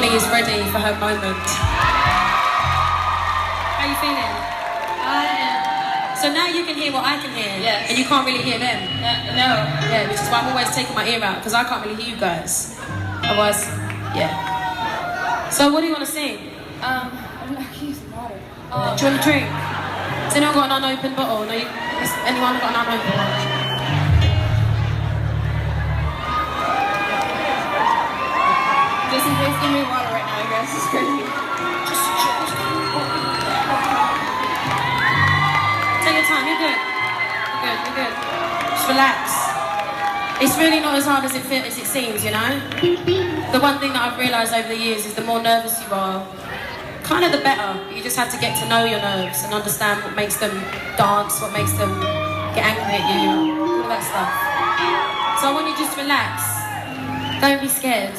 Vonny is ready for her moment. How you feeling? I am. So now you can hear what I can hear. Yes. And you can't really hear them. No. Yeah, which is why I'm always taking my ear out, because I can't really hear you guys. Otherwise, yeah. So what do you want to sing? I don't know, I can use water. Do you want a drink? Has anyone got an unopened bottle? No, has anyone got an unopened bottle? Just in case, give me water right now, you guys. It's crazy. Take your time, you're good. You're good. Just relax. It's really not as hard as it seems, you know? The one thing that I've realised over the years is the more nervous you are, kind of the better. You just have to get to know your nerves and understand what makes them dance, what makes them get angry at you, all that stuff. So I want you to just relax. Don't be scared.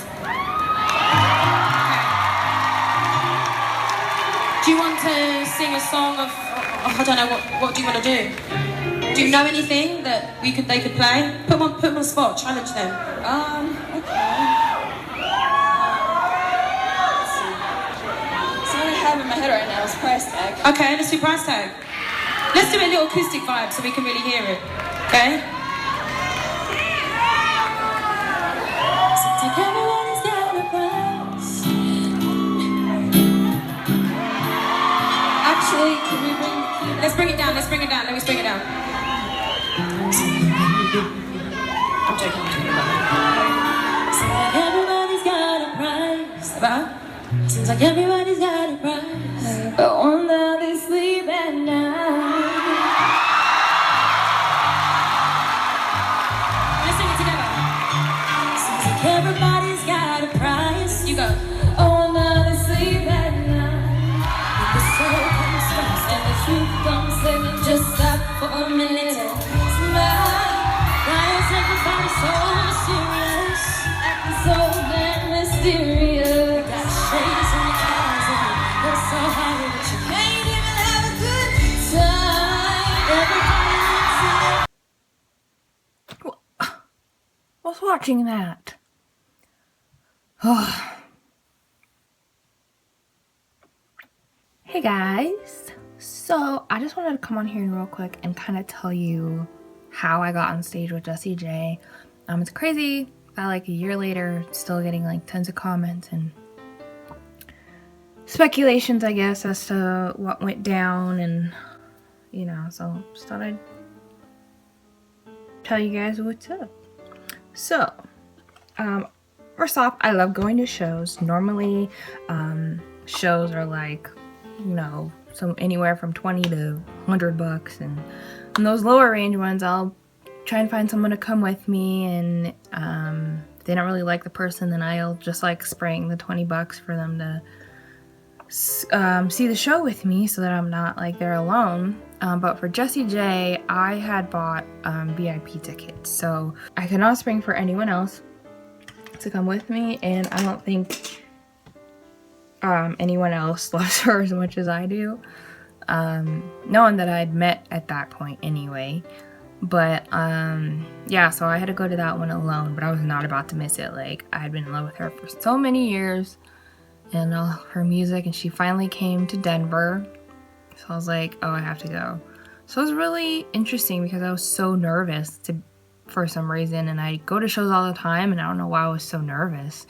Do you want to sing a song of, I don't know, what do you want to do? Do you know anything that they could play? Put them on the spot, challenge them. Okay. Let's see. So what I have in my head right now is price tag. Okay, let's do price tag. Let's do a little acoustic vibe so we can really hear it. Okay? Seems like everybody's got a price. Actually, can we bring the key? Let's bring it down. Let me bring it down. I'm joking. Seems like everybody's got a price. Seems like everybody's got a price. But one that they sleep at night. Let's sing it together. Seems like everybody's got a price. You go. Oh, now they sleep at night. The soul comes first And the truth comes second. Just stop for a minute. Smile. Why is everybody so mysterious? Acting so damn mysterious. Got shades in your eyes and you're so high that you Can't even have a good time. everybody looks at Was watching that. Hey guys. So I just wanted to come on here real quick and kind of tell you how I got on stage with Jessie J. It's crazy that like a year later, still getting like tons of comments and speculations, I guess, as to what went down, and you know, so just thought I'd tell you guys what's up. So, first off, I love going to shows. Normally, shows are like, you know, anywhere from $20 to $100, and those lower range ones, I'll try and find someone to come with me, and if they don't really like the person, then I'll just like spraying the $20 for them to see the show with me, so that I'm not like there alone. But for Jessie J, I had bought VIP tickets, so I could not spring for anyone else to come with me, and I don't think anyone else loves her as much as I do, knowing that I'd met at that point anyway. But yeah, so I had to go to that one alone, but I was not about to miss it. Like, I had been in love with her for so many years and all her music, and she finally came to Denver, so I was like, oh, I have to go. So it was really interesting because I was so nervous for some reason, and I go to shows all the time, and I don't know why I was so nervous,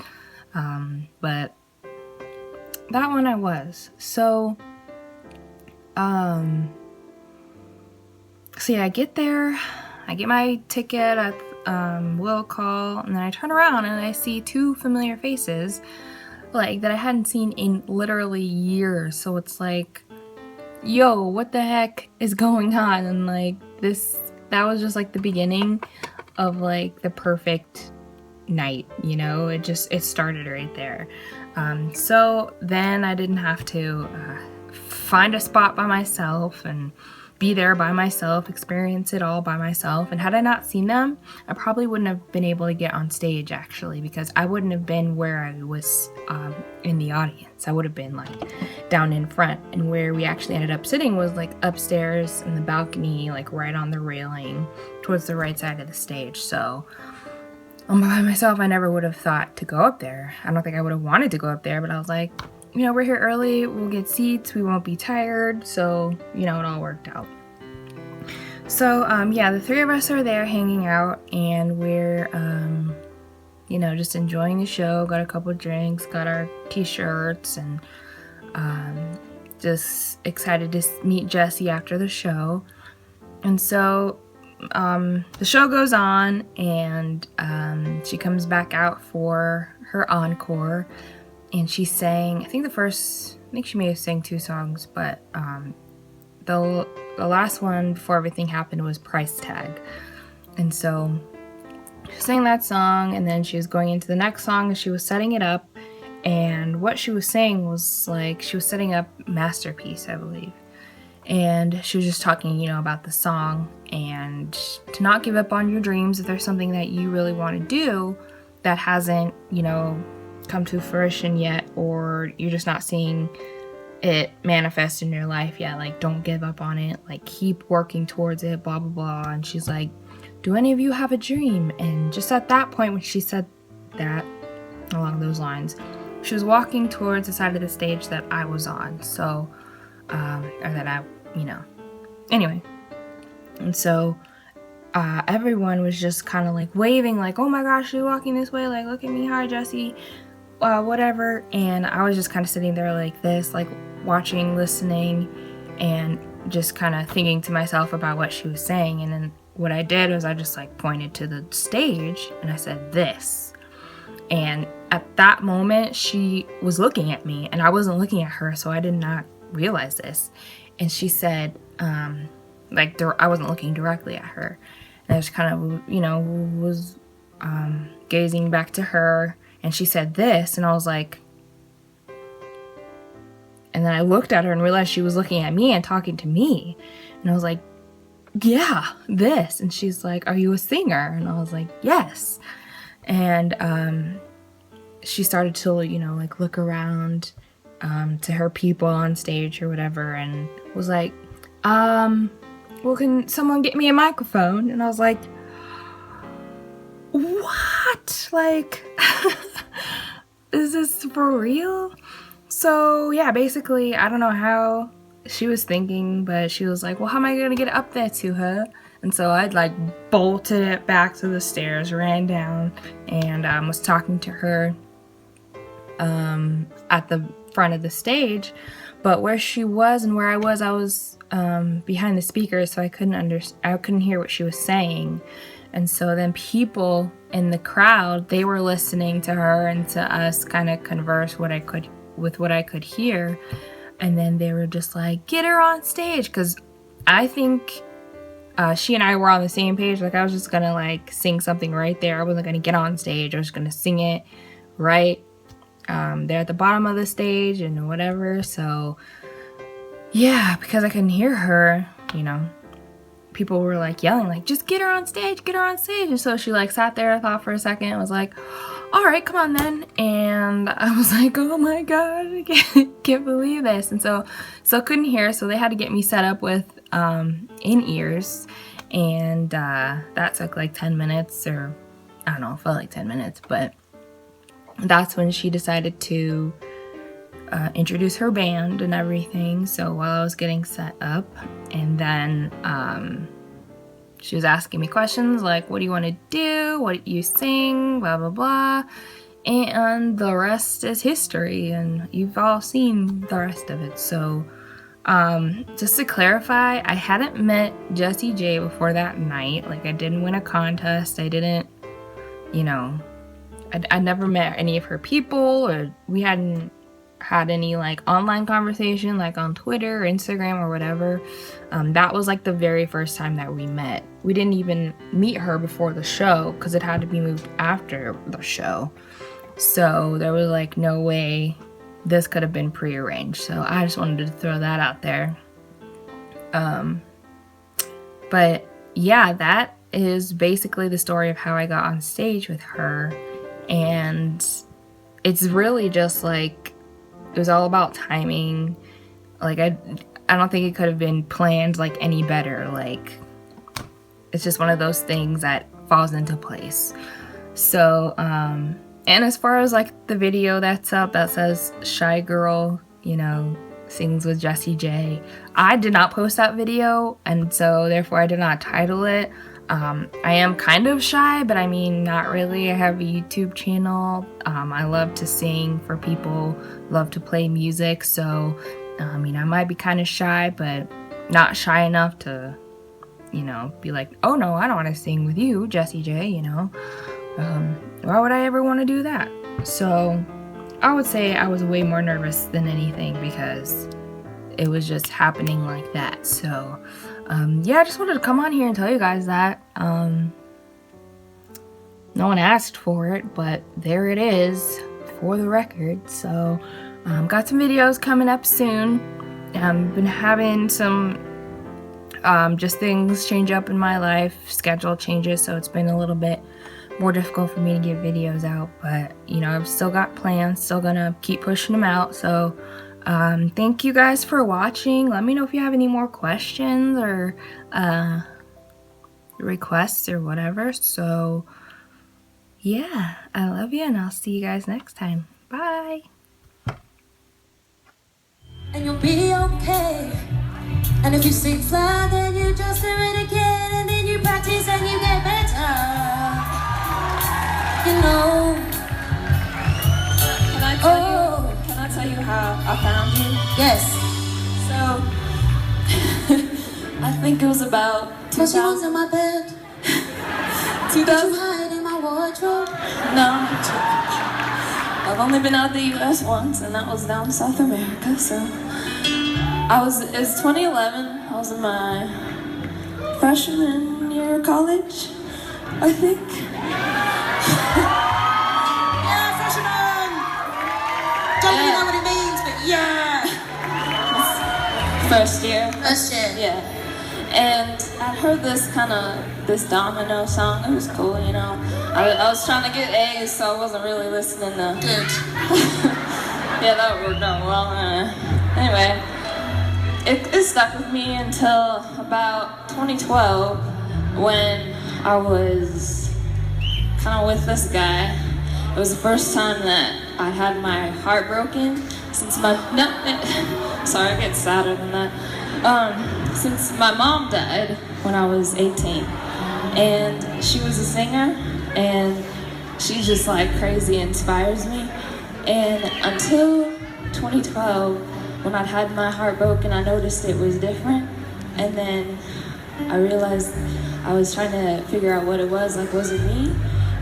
but that one I was. So yeah, I get there, I get my ticket at will call, and then I turn around and I see two familiar faces, like, that I hadn't seen in literally years. So it's like, yo, what the heck is going on? And like, that was just like the beginning of like the perfect night, you know? It started right there. So then I didn't have to find a spot by myself and be there by myself, experience it all by myself. And had I not seen them, I probably wouldn't have been able to get on stage, actually, because I wouldn't have been where I was in the audience. I would have been like down in front, and where we actually ended up sitting was like upstairs in the balcony, like right on the railing towards the right side of the stage. So by myself, I never would have thought to go up there. I don't think I would have wanted to go up there, but I was like, you know, we're here early, we'll get seats, we won't be tired, so, you know, it all worked out. So, yeah, the three of us are there hanging out, and we're, you know, just enjoying the show, got a couple drinks, got our t-shirts, and just excited to meet Jessie after the show. And so, the show goes on, and she comes back out for her encore, and she sang, I think she may have sang 2 songs, but the last one before everything happened was Price Tag. And so she sang that song, and then she was going into the next song, and she was setting it up, and what she was saying was like, she was setting up Masterpiece, I believe. And she was just talking, you know, about the song, and to not give up on your dreams if there's something that you really want to do that hasn't, you know, come to fruition yet, or you're just not seeing it manifest in your life yet. Like, don't give up on it. Like, keep working towards it, blah, blah, blah. And she's like, do any of you have a dream? And just at that point, when she said that, along those lines, she was walking towards the side of the stage that I was on. So, or that I, you know, anyway. And so, everyone was just kind of like waving, like, oh my gosh, she's walking this way, like, look at me, hi Jessie, whatever. And I was just kind of sitting there like this, like watching, listening, and just kind of thinking to myself about what she was saying. And then what I did was I just like pointed to the stage and I said, this. And at that moment, she was looking at me and I wasn't looking at her, so I did not realize this. And she said, I wasn't looking directly at her. And I just kind of, you know, was gazing back to her. And she said this, and I was like, and then I looked at her and realized she was looking at me and talking to me. And I was like, yeah, this. And she's like, are you a singer? And I was like, yes. And she started to, you know, like look around to her people on stage or whatever, and was like, well, can someone get me a microphone? And I was like, what? Like, is this for real? So yeah, basically, I don't know how she was thinking, but she was like, well, how am I gonna get up there to her? And so I'd like bolted it back to the stairs, ran down, and was talking to her at the front of the stage. But where she was and where I was behind the speakers, so I couldn't hear what she was saying. And so then people in the crowd, they were listening to her and to us kind of converse what I could hear. And then they were just like, get her on stage, because I think she and I were on the same page. Like, I was just gonna like sing something right there. I wasn't gonna get on stage. I was gonna sing it right there at the bottom of the stage and whatever. So yeah, because I couldn't hear her, you know, people were like yelling, like, just get her on stage, get her on stage. And so she like sat there, thought for a second, and was like, all right, come on then. And I was like, oh my god, I can't believe this. And so couldn't hear, so they had to get me set up with in-ears, and that took like 10 minutes, or I don't know, it felt like 10 minutes, but that's when she decided to introduce her band and everything. So while I was getting set up, and then she was asking me questions like, what do you want to do? What do you sing? Blah, blah, blah. And the rest is history, and you've all seen the rest of it. So just to clarify, I hadn't met Jessie J before that night. Like, I didn't win a contest. I didn't, you know, I never met any of her people, or we hadn't had any like online conversation like on Twitter or Instagram or whatever. That was like the very first time that we met. We didn't even meet her before the show because it had to be moved after the show. So there was like no way this could have been prearranged. So I just wanted to throw that out there. But yeah, that is basically the story of how I got on stage with her. And it's really just like, it was all about timing. Like, I don't think it could have been planned like any better. Like, it's just one of those things that falls into place. So, and as far as like the video that's up that says Shy Girl, you know, sings with Jessie J, I did not post that video, and so therefore I did not title it. I am kind of shy, but I mean, not really. I have a YouTube channel. I love to sing for people, love to play music, so I mean, I might be kind of shy, but not shy enough to, you know, be like, oh no, I don't want to sing with you, Jessie J, you know. Why would I ever want to do that? So I would say I was way more nervous than anything because it was just happening like that. So yeah, I just wanted to come on here and tell you guys that. No one asked for it, but there it is for the record. So got some videos coming up soon. Been having some just things change up in my life, schedule changes, so it's been a little bit more difficult for me to get videos out, but you know, I've still got plans, still gonna keep pushing them out. So thank you guys for watching. Let me know if you have any more questions or requests or whatever. So yeah, I love you, and I'll see you guys next time. Bye. And you'll be okay. And if you sing fly, then you just do it again, and then you practice and you get better. You know. Can I tell you how I found you? Yes. So I think it was about Cause you was in my bed. 2000. Did you hide in my wardrobe? No. I've only been out the US once, and that was down South America. So it's 2011. I was in my freshman year of college, I think. Yeah, freshman! Don't really know what it means, but yeah! First year. First year. Yeah. And I heard this Domino song. It was cool, you know. I was trying to get A's, so I wasn't really listening to. Good. Yeah, that worked out well. Anyway, it stuck with me until about 2012, when I was kind of with this guy. It was the first time that I had my heart broken since my sorry, I get sadder than that. Since my mom died when I was 18, and she was a singer, and she just like crazy inspires me. And until 2012, when I'd had my heart broken, I noticed it was different, and then I realized I was trying to figure out what it was, like, was it me?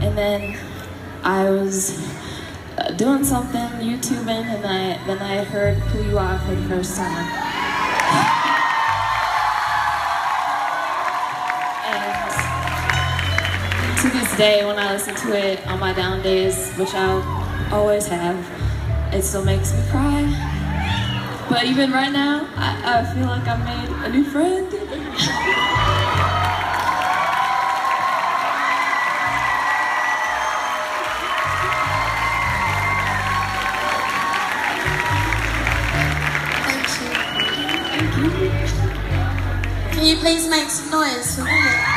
And then I was doing something, YouTubing, and then I heard Who You Are for the first time. And to this day, when I listen to it on my down days, which I always have, it still makes me cry. But even right now, I feel like I made a new friend. Thank you. Can you please make some noise for me?